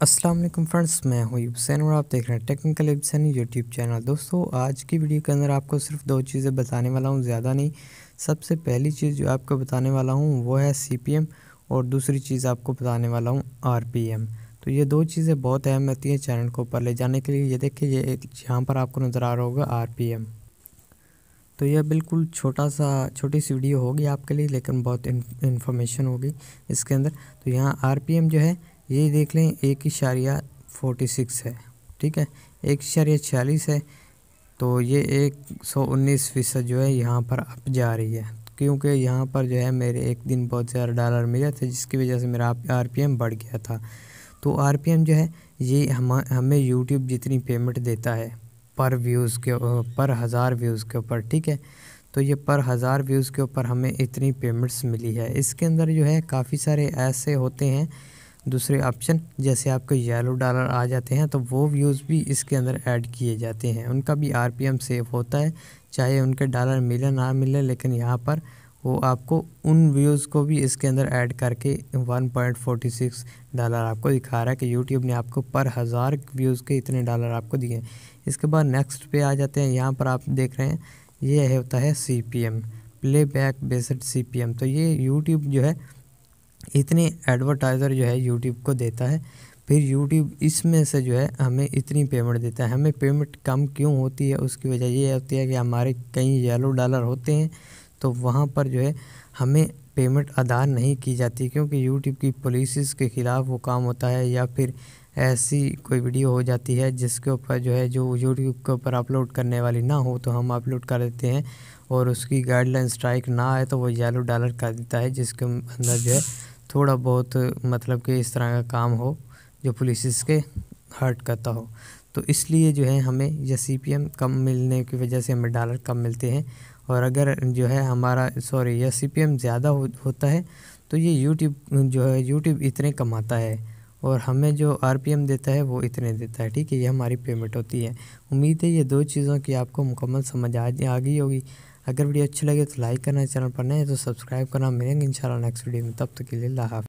अस्सलाम वालेकुम फ्रेंड्स, मैं हूं हुसैन और आप देख रहे हैं टेक्निकल हुसैन यूट्यूब चैनल। दोस्तों, आज की वीडियो के अंदर आपको सिर्फ दो चीज़ें बताने वाला हूं, ज़्यादा नहीं। सबसे पहली चीज़ जो आपको बताने वाला हूं वो है CPM और दूसरी चीज़ आपको बताने वाला हूं RPM। तो ये दो चीज़ें बहुत अहम होती हैं चैनल को ऊपर ले जाने के लिए। ये देखिए, ये यहाँ पर आपको नज़र आ रहा होगा RPM। तो यह बिल्कुल छोटी सी वीडियो होगी आपके लिए, लेकिन बहुत इन्फॉर्मेशन होगी इसके अंदर। तो यहाँ RPM जो है ये देख लें 1.46 है, ठीक है। 1.46 है, तो ये 119% जो है यहाँ पर अप जा रही है, क्योंकि यहाँ पर जो है मेरे एक दिन बहुत ज़्यादा डॉलर मिले थे, जिसकी वजह से मेरा RPM बढ़ गया था। तो RPM जो है ये हमें यूट्यूब जितनी पेमेंट देता है पर 1000 व्यूज़ के ऊपर, ठीक है। तो ये पर 1000 व्यूज़ के ऊपर हमें इतनी पेमेंट्स मिली है। इसके अंदर जो है काफ़ी सारे ऐसे होते हैं दूसरे ऑप्शन, जैसे आपको येलो डॉलर आ जाते हैं, तो वो व्यूज़ भी इसके अंदर ऐड किए जाते हैं। उनका भी RPM सेव होता है, चाहे उनके डॉलर मिले ना मिले, लेकिन यहाँ पर वो आपको उन व्यूज़ को भी इसके अंदर ऐड करके 1.46 डॉलर आपको दिखा रहा है कि यूट्यूब ने आपको पर 1000 व्यूज़ के इतने डॉलर आपको दिए हैं। इसके बाद नेक्स्ट पे आ जाते हैं। यहाँ पर आप देख रहे हैं ये होता है CPM, play back based CPM। तो ये यूट्यूब जो है इतने एडवर्टाइज़र जो है यूट्यूब को देता है, फिर यूट्यूब इसमें से जो है हमें इतनी पेमेंट देता है। हमें पेमेंट कम क्यों होती है, उसकी वजह ये होती है कि हमारे कई येलो डॉलर होते हैं, तो वहाँ पर जो है हमें पेमेंट अदा नहीं की जाती, क्योंकि यूट्यूब की पॉलिसीज़ के ख़िलाफ़ वो काम होता है, या फिर ऐसी कोई वीडियो हो जाती है जिसके ऊपर जो है जो यूट्यूब के ऊपर अपलोड करने वाली ना हो, तो हम अपलोड कर देते हैं और उसकी गाइडलाइन स्ट्राइक ना आए तो वो येलो डॉलर कर देता है, जिसके अंदर जो है थोड़ा बहुत मतलब कि इस तरह का काम हो जो पुलिस के हर्ट करता हो। तो इसलिए जो है हमें यह CPM कम मिलने की वजह से हमें डॉलर कम मिलते हैं। और अगर जो है यह CPM ज़्यादा होता है तो ये यूट्यूब इतने कमाता है, और हमें जो RPM देता है वो इतने देता है, ठीक है। ये हमारी पेमेंट होती है। उम्मीद है ये दो चीज़ों की आपको मुकम्मल समझ आ गई होगी। अगर वीडियो अच्छी लगे तो लाइक करना, चैनल पर नए हैं तो सब्सक्राइब करना। मिलेंगे इंशाल्लाह नेक्स्ट वीडियो में, तब तक के लिए अल्लाह हाफ़िज़।